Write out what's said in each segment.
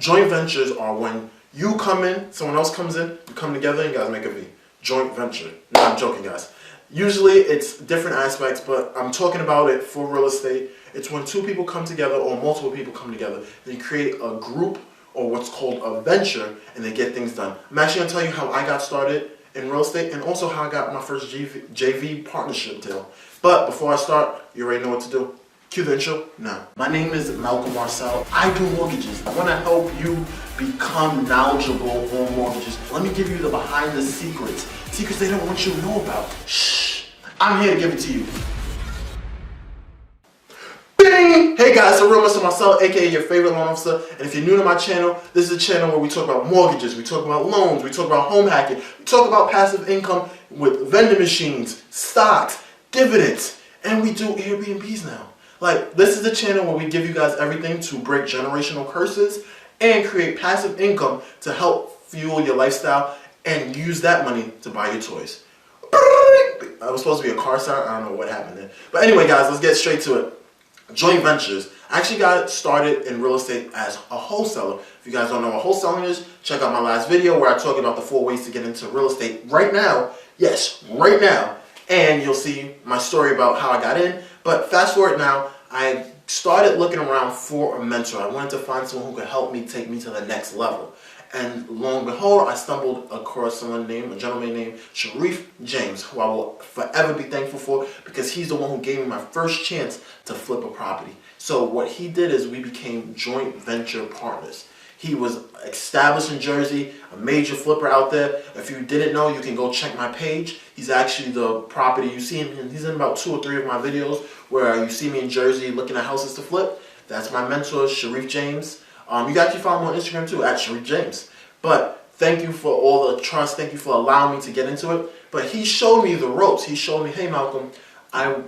Joint ventures are when you come in, someone else comes in, you come together and you guys make a V. Joint venture. No, I'm joking, guys. Usually it's different aspects, but I'm talking about it for real estate. It's when two people come together or multiple people come together, they create a group or what's called a venture, and they get things done. I'm actually going to tell you how I got started in real estate and also how I got my first JV partnership deal. But before I start, you already know what to do. Cue the intro now. My name is Marcelle. I do mortgages. I want to help you become knowledgeable on mortgages. Let me give you the behind the secrets they don't want you to know about. Shh, I'm here to give it to you. Bing! Hey guys, it's real Mr. Marcelle, aka your favorite loan officer. And if you're new to my channel, this is a channel where we talk about mortgages, we talk about loans, we talk about home hacking, we talk about passive income with vending machines, stocks, dividends, and we do Airbnbs now. Like, this is a channel where we give you guys everything to break generational curses and create passive income to help fuel your lifestyle and use that money to buy your toys. I was supposed to be a car sound. I don't know what happened there. But anyway, guys, let's get straight to it. Joint ventures. I actually got started in real estate as a wholesaler. If you guys don't know what wholesaling is, check out my last video where I talk about the 4 ways to get into real estate right now. Yes, right now. And you'll see my story about how I got in. But fast forward now, I started looking around for a mentor. I wanted to find someone who could help me take me to the next level. And lo and behold, I stumbled across a gentleman named Sharif James, who I will forever be thankful for because he's the one who gave me my first chance to flip a property. So what he did is we became joint venture partners. He was established in Jersey, a major flipper out there. If you didn't know, you can go check my page. He's actually the property you see him in. He's in about 2 or 3 of my videos where you see me in Jersey looking at houses to flip. That's my mentor, Sharif James. You can actually follow him on Instagram too, at Sharif James. But thank you for all the trust. Thank you for allowing me to get into it. But he showed me the ropes. He showed me, hey Malcolm,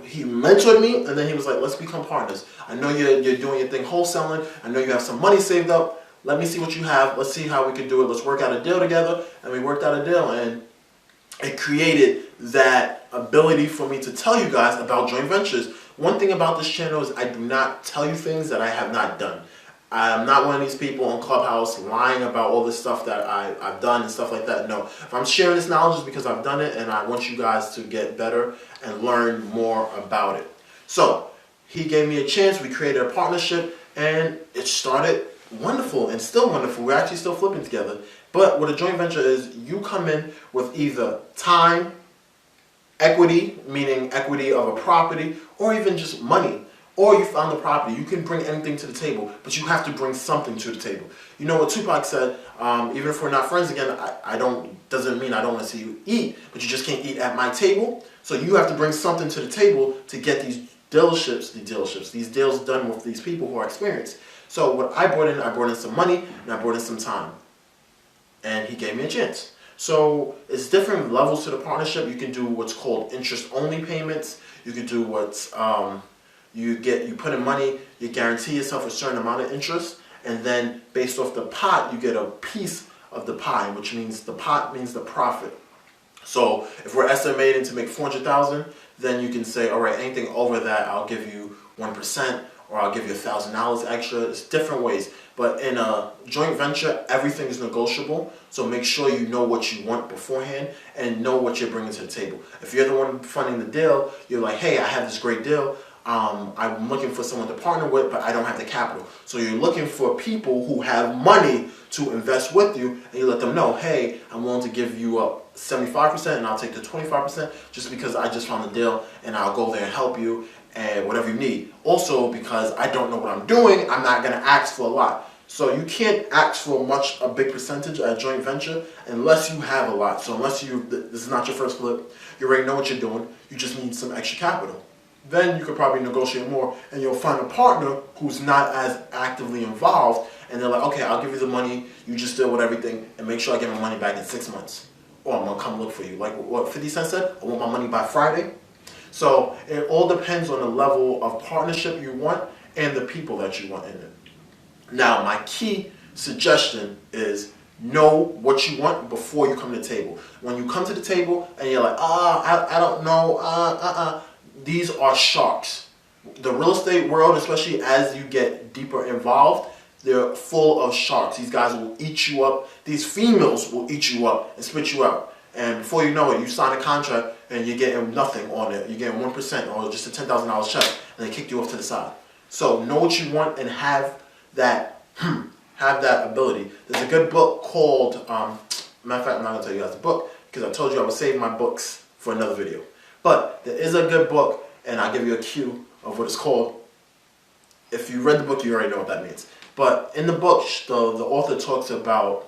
he mentored me, and then he was like, let's become partners. I know you're doing your thing wholesaling. I know you have some money saved up. Let me see what you have. Let's see how we can do it. Let's work out a deal together. And we worked out a deal, and it created that ability for me to tell you guys about joint ventures. One thing about this channel is I do not tell you things that I have not done. I'm not one of these people on Clubhouse lying about all this stuff that I've done and stuff like that. No, if I'm sharing this knowledge, it's because I've done it and I want you guys to get better and learn more about it. So he gave me a chance. We created a partnership and it started wonderful and still wonderful. We're actually still flipping together. But what a joint venture is, you come in with either time, equity, meaning equity of a property, or even just money. Or you found the property. You can bring anything to the table, but you have to bring something to the table. You know what Tupac said, even if we're not friends again, doesn't mean I don't want to see you eat, but you just can't eat at my table. So you have to bring something to the table to get these deals done with these people who are experienced. So what I brought in some money and I brought in some time. And he gave me a chance. So it's different levels to the partnership. You can do what's called interest-only payments. You can do what's you put in money, you guarantee yourself a certain amount of interest, and then based off the pot, you get a piece of the pie, which means the pot means the profit. So if we're estimating to make $400,000, then you can say, all right, anything over that, I'll give you 1%, or I'll give you $1,000 extra. It's different ways. But in a joint venture, everything is negotiable. So make sure you know what you want beforehand and know what you're bringing to the table. If you're the one funding the deal, you're like, hey, I have this great deal. I'm looking for someone to partner with, but I don't have the capital. So you're looking for people who have money to invest with you, and you let them know, hey, I'm willing to give you up 75% and I'll take the 25% just because I just found the deal, and I'll go there and help you and whatever you need. Also, because I don't know what I'm doing, I'm not going to ask for a lot. So you can't ask for a big percentage at a joint venture unless you have a lot. So unless this is not your first flip, you already know what you're doing, you just need some extra capital. Then you could probably negotiate more, and you'll find a partner who's not as actively involved, and they're like, okay, I'll give you the money, you just deal with everything, and make sure I get my money back in 6 months. Or I'm going to come look for you. Like what 50 Cent said, I want my money by Friday. So it all depends on the level of partnership you want and the people that you want in it. Now, my key suggestion is know what you want before you come to the table. When you come to the table and you're like, I don't know, these are sharks. The real estate world, especially as you get deeper involved, they're full of sharks. These guys will eat you up. These females will eat you up and spit you out. And before you know it, you sign a contract and you're getting nothing on it. You're getting 1% or just a $10,000 check, and they kick you off to the side. So know what you want and have that ability. There's a good book called, matter of fact, I'm not going to tell you guys the book because I told you I would save my books for another video. But there is a good book, and I'll give you a cue of what it's called. If you read the book, you already know what that means. But in the book, the author talks about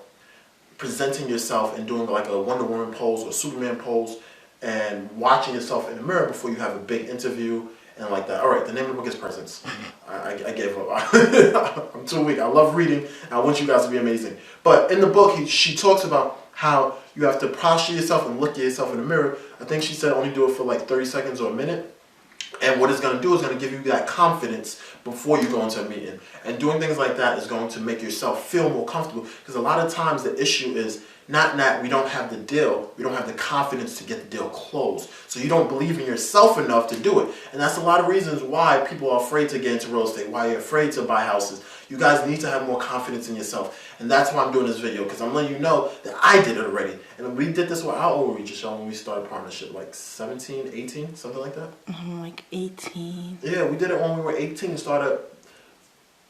presenting yourself and doing like a Wonder Woman pose or Superman pose and watching yourself in the mirror before you have a big interview and like that. All right, the name of the book is Presence. I gave up. I'm too weak. I love reading, and I want you guys to be amazing. But in the book, she talks about how you have to posture yourself and look at yourself in the mirror. I think she said only do it for like 30 seconds or a minute. And what it's going to do is going to give you that confidence before you go into a meeting. And doing things like that is going to make yourself feel more comfortable. Because a lot of times the issue is not that we don't have the deal, we don't have the confidence to get the deal closed. So you don't believe in yourself enough to do it. And that's a lot of reasons why people are afraid to get into real estate, why you're afraid to buy houses. You guys need to have more confidence in yourself. And that's why I'm doing this video, because I'm letting you know that I did it already. And we did this, how old were we, Giselle, when we started partnership? Like 17, 18, something like that? Like 18. Yeah, we did it when we were 18 and started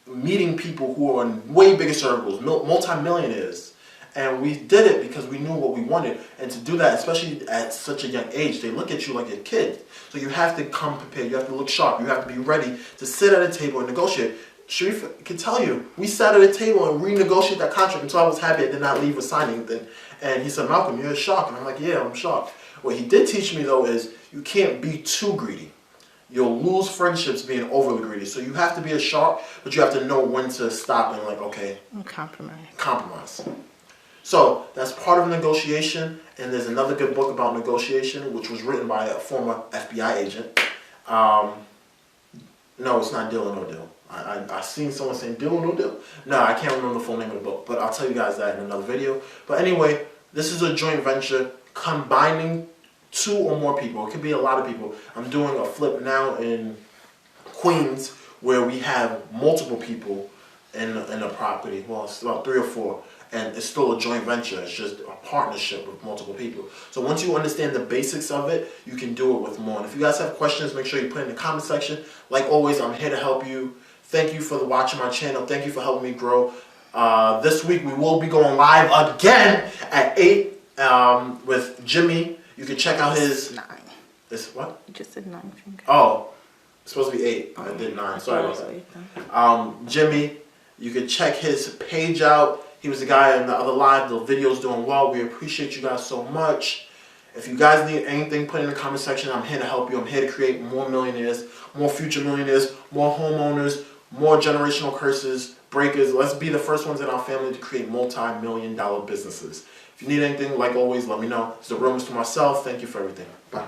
meeting people who are in way bigger circles, multi-millionaires. And we did it because we knew what we wanted. And to do that, especially at such a young age, they look at you like a kid. So you have to come prepared. You have to look sharp. You have to be ready to sit at a table and negotiate. Sharif can tell you, we sat at a table and renegotiated that contract until I was happy I did not leave with signing anything. And he said, Malcolm, you're shocked. And I'm like, yeah, I'm shocked. What he did teach me, though, is you can't be too greedy. You'll lose friendships being overly greedy. So you have to be a shark, but you have to know when to stop and like, okay. Compromise. So that's part of negotiation. And there's another good book about negotiation, which was written by a former FBI agent. No, it's not Deal or No Deal. I seen someone saying Deal or No Deal. No, I can't remember the full name of the book, but I'll tell you guys that in another video. But anyway, this is a joint venture combining 2 or more people. It could be a lot of people. I'm doing a flip now in Queens where we have multiple people in a property. Well, it's about 3 or 4. And it's still a joint venture. It's just a partnership with multiple people. So once you understand the basics of it, you can do it with more. And if you guys have questions, make sure you put it in the comment section. Like always, I'm here to help you. Thank you for watching my channel. Thank you for helping me grow. This week, we will be going live again at 8 with Jimmy. You can check out his... 9. This what? You just said 9 fingers. Oh, it's supposed to be 8. I did 9. Sorry about that. Jimmy, you can check his page out. He was the guy in the other live. The video's doing well. We appreciate you guys so much. If you guys need anything, put it in the comment section. I'm here to help you. I'm here to create more millionaires, more future millionaires, more homeowners, more generational curses, breakers. Let's be the first ones in our family to create multi-million-dollar businesses. If you need anything, like always, let me know. It's the real Mr. Marcelle. Thank you for everything. Bye.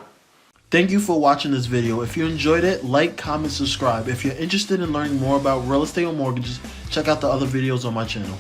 Thank you for watching this video. If you enjoyed it, like, comment, subscribe. If you're interested in learning more about real estate or mortgages, check out the other videos on my channel.